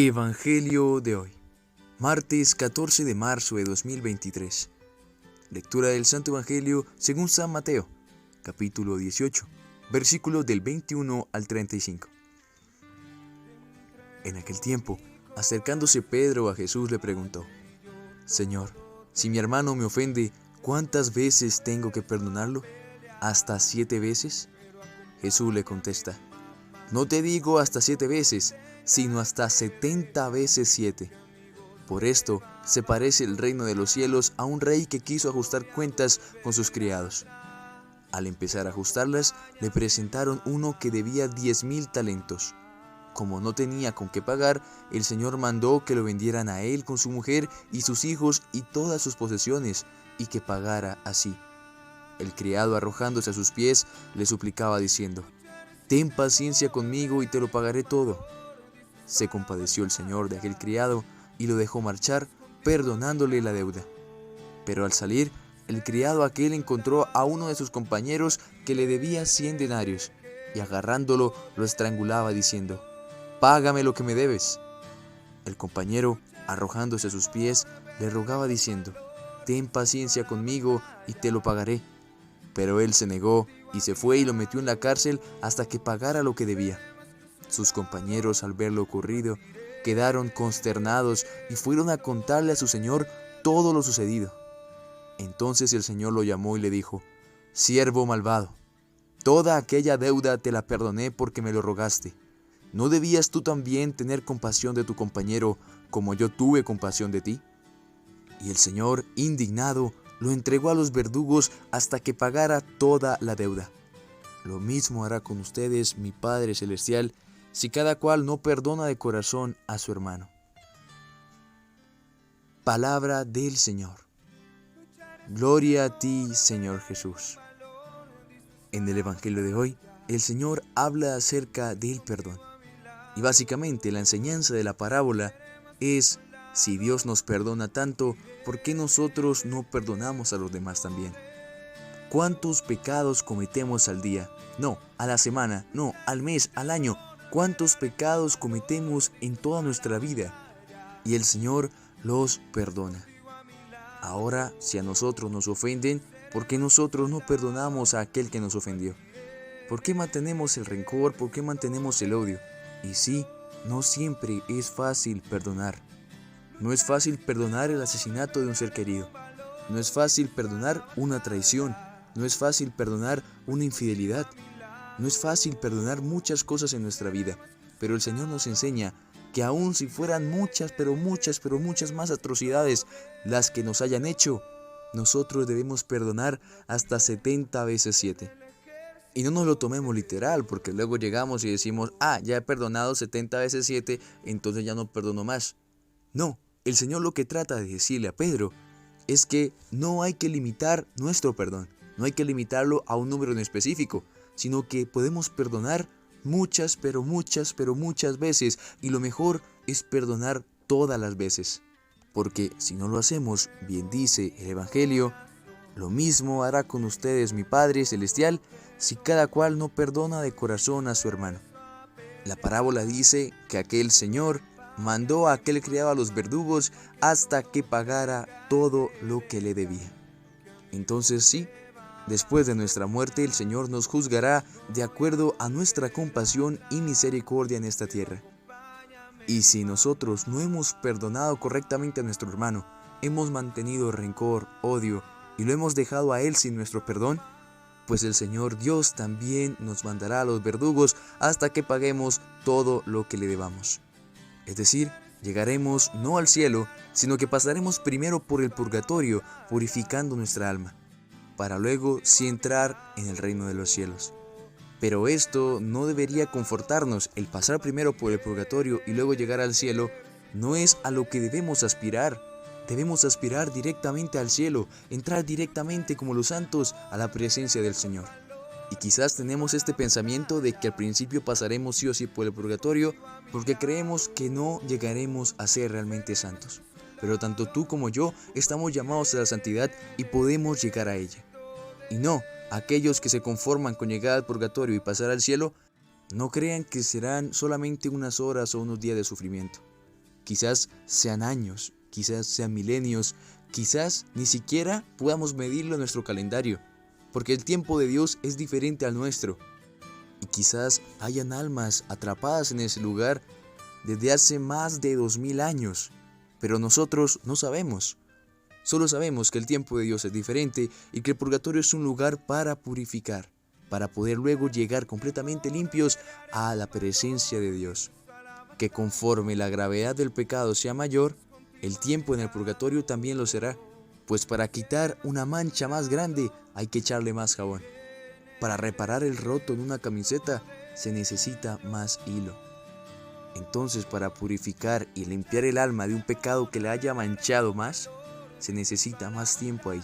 Evangelio de hoy, martes 14 de marzo de 2023. Lectura del Santo Evangelio según San Mateo, capítulo 18, versículos del 21 al 35. En aquel tiempo, acercándose Pedro a Jesús, le preguntó: Señor, si mi hermano me ofende, ¿cuántas veces tengo que perdonarlo? ¿Hasta 7 veces? Jesús le contesta: No te digo hasta 7 veces, sino hasta 70 veces 7. Por esto se parece el reino de los cielos a un rey que quiso ajustar cuentas con sus criados. Al empezar a ajustarlas, le presentaron uno que debía 10,000 talentos. Como no tenía con qué pagar, el Señor mandó que lo vendieran a él con su mujer y sus hijos y todas sus posesiones, y que pagara así. El criado, arrojándose a sus pies, le suplicaba diciendo: Ten paciencia conmigo y te lo pagaré todo. Se compadeció el señor de aquel criado y lo dejó marchar, perdonándole la deuda. Pero al salir, el criado aquel encontró a uno de sus compañeros que le debía 100 denarios, y agarrándolo lo estrangulaba diciendo: Págame lo que me debes. El compañero, arrojándose a sus pies, le rogaba diciendo: Ten paciencia conmigo y te lo pagaré. Pero él se negó y se fue y lo metió en la cárcel hasta que pagara lo que debía. Sus compañeros, al ver lo ocurrido, quedaron consternados y fueron a contarle a su señor todo lo sucedido. Entonces el señor lo llamó y le dijo: Siervo malvado, toda aquella deuda te la perdoné porque me lo rogaste. ¿No debías tú también tener compasión de tu compañero como yo tuve compasión de ti? Y el señor, indignado, lo entregó a los verdugos hasta que pagara toda la deuda. Lo mismo hará con ustedes mi Padre Celestial, si cada cual no perdona de corazón a su hermano. Palabra del Señor. Gloria a ti, Señor Jesús. En el Evangelio de hoy, el Señor habla acerca del perdón. Y básicamente la enseñanza de la parábola es: si Dios nos perdona tanto, ¿por qué nosotros no perdonamos a los demás también? ¿Cuántos pecados cometemos al día? No, a la semana, no, al mes, al año. ¿Cuántos pecados cometemos en toda nuestra vida? Y el Señor los perdona. Ahora, si a nosotros nos ofenden, ¿por qué nosotros no perdonamos a aquel que nos ofendió? ¿Por qué mantenemos el rencor? ¿Por qué mantenemos el odio? Y sí, no siempre es fácil perdonar. No es fácil perdonar el asesinato de un ser querido. No es fácil perdonar una traición. No es fácil perdonar una infidelidad. No es fácil perdonar muchas cosas en nuestra vida, pero el Señor nos enseña que aun si fueran muchas más atrocidades las que nos hayan hecho, nosotros debemos perdonar hasta 70 veces 7. Y no nos lo tomemos literal, porque luego llegamos y decimos: ya he perdonado 70 veces 7, entonces ya no perdono más. No, el Señor lo que trata de decirle a Pedro es que no hay que limitar nuestro perdón, no hay que limitarlo a un número en específico, sino que podemos perdonar muchas veces, y lo mejor es perdonar todas las veces. Porque si no lo hacemos, bien dice el Evangelio, lo mismo hará con ustedes mi Padre Celestial, si cada cual no perdona de corazón a su hermano. La parábola dice que aquel señor mandó a aquel criado a los verdugos hasta que pagara todo lo que le debía. Entonces sí, después de nuestra muerte el Señor nos juzgará de acuerdo a nuestra compasión y misericordia en esta tierra. Y si nosotros no hemos perdonado correctamente a nuestro hermano, hemos mantenido rencor, odio, y lo hemos dejado a él sin nuestro perdón, pues el Señor Dios también nos mandará a los verdugos hasta que paguemos todo lo que le debamos. Es decir, llegaremos no al cielo, sino que pasaremos primero por el purgatorio, purificando nuestra alma, para luego sí entrar en el reino de los cielos. Pero esto no debería confortarnos. El pasar primero por el purgatorio y luego llegar al cielo no es a lo que debemos aspirar. Debemos aspirar directamente al cielo, entrar directamente como los santos a la presencia del Señor. Y quizás tenemos este pensamiento de que al principio pasaremos sí o sí por el purgatorio porque creemos que no llegaremos a ser realmente santos. Pero tanto tú como yo estamos llamados a la santidad y podemos llegar a ella. Y no, aquellos que se conforman con llegar al purgatorio y pasar al cielo, no crean que serán solamente unas horas o unos días de sufrimiento. Quizás sean años, quizás sean milenios, quizás ni siquiera podamos medirlo en nuestro calendario, porque el tiempo de Dios es diferente al nuestro. Y quizás hayan almas atrapadas en ese lugar desde hace más de 2000 años, pero nosotros no sabemos. Solo sabemos que el tiempo de Dios es diferente y que el purgatorio es un lugar para purificar, para poder luego llegar completamente limpios a la presencia de Dios. Que conforme la gravedad del pecado sea mayor, el tiempo en el purgatorio también lo será, pues para quitar una mancha más grande hay que echarle más jabón. Para reparar el roto en una camiseta se necesita más hilo. Entonces, para purificar y limpiar el alma de un pecado que le haya manchado más, se necesita más tiempo ahí.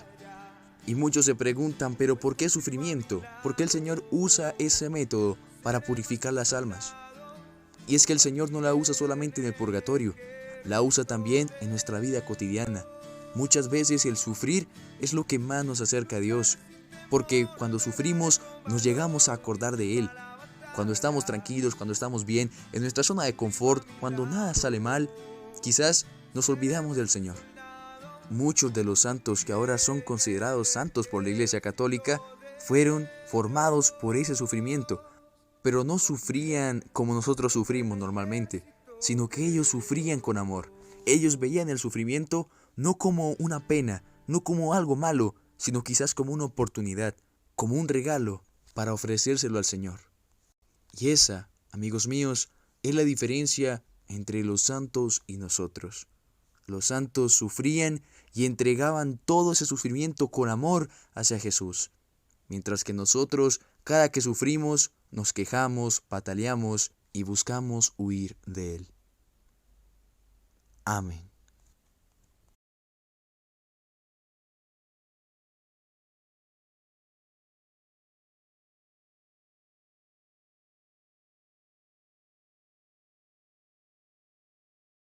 Y muchos se preguntan, ¿pero por qué sufrimiento? ¿Por qué el Señor usa ese método para purificar las almas? Y es que el Señor no la usa solamente en el purgatorio, la usa también en nuestra vida cotidiana. Muchas veces el sufrir es lo que más nos acerca a Dios, porque cuando sufrimos nos llegamos a acordar de Él. Cuando estamos tranquilos, cuando estamos bien, en nuestra zona de confort, cuando nada sale mal, quizás nos olvidamos del Señor. Muchos de los santos que ahora son considerados santos por la Iglesia Católica fueron formados por ese sufrimiento, pero no sufrían como nosotros sufrimos normalmente, sino que ellos sufrían con amor. Ellos veían el sufrimiento no como una pena, no como algo malo, sino quizás como una oportunidad, como un regalo para ofrecérselo al Señor. Y esa, amigos míos, es la diferencia entre los santos y nosotros. Los santos sufrían y entregaban todo ese sufrimiento con amor hacia Jesús, mientras que nosotros, cada que sufrimos, nos quejamos, pataleamos y buscamos huir de Él. Amén.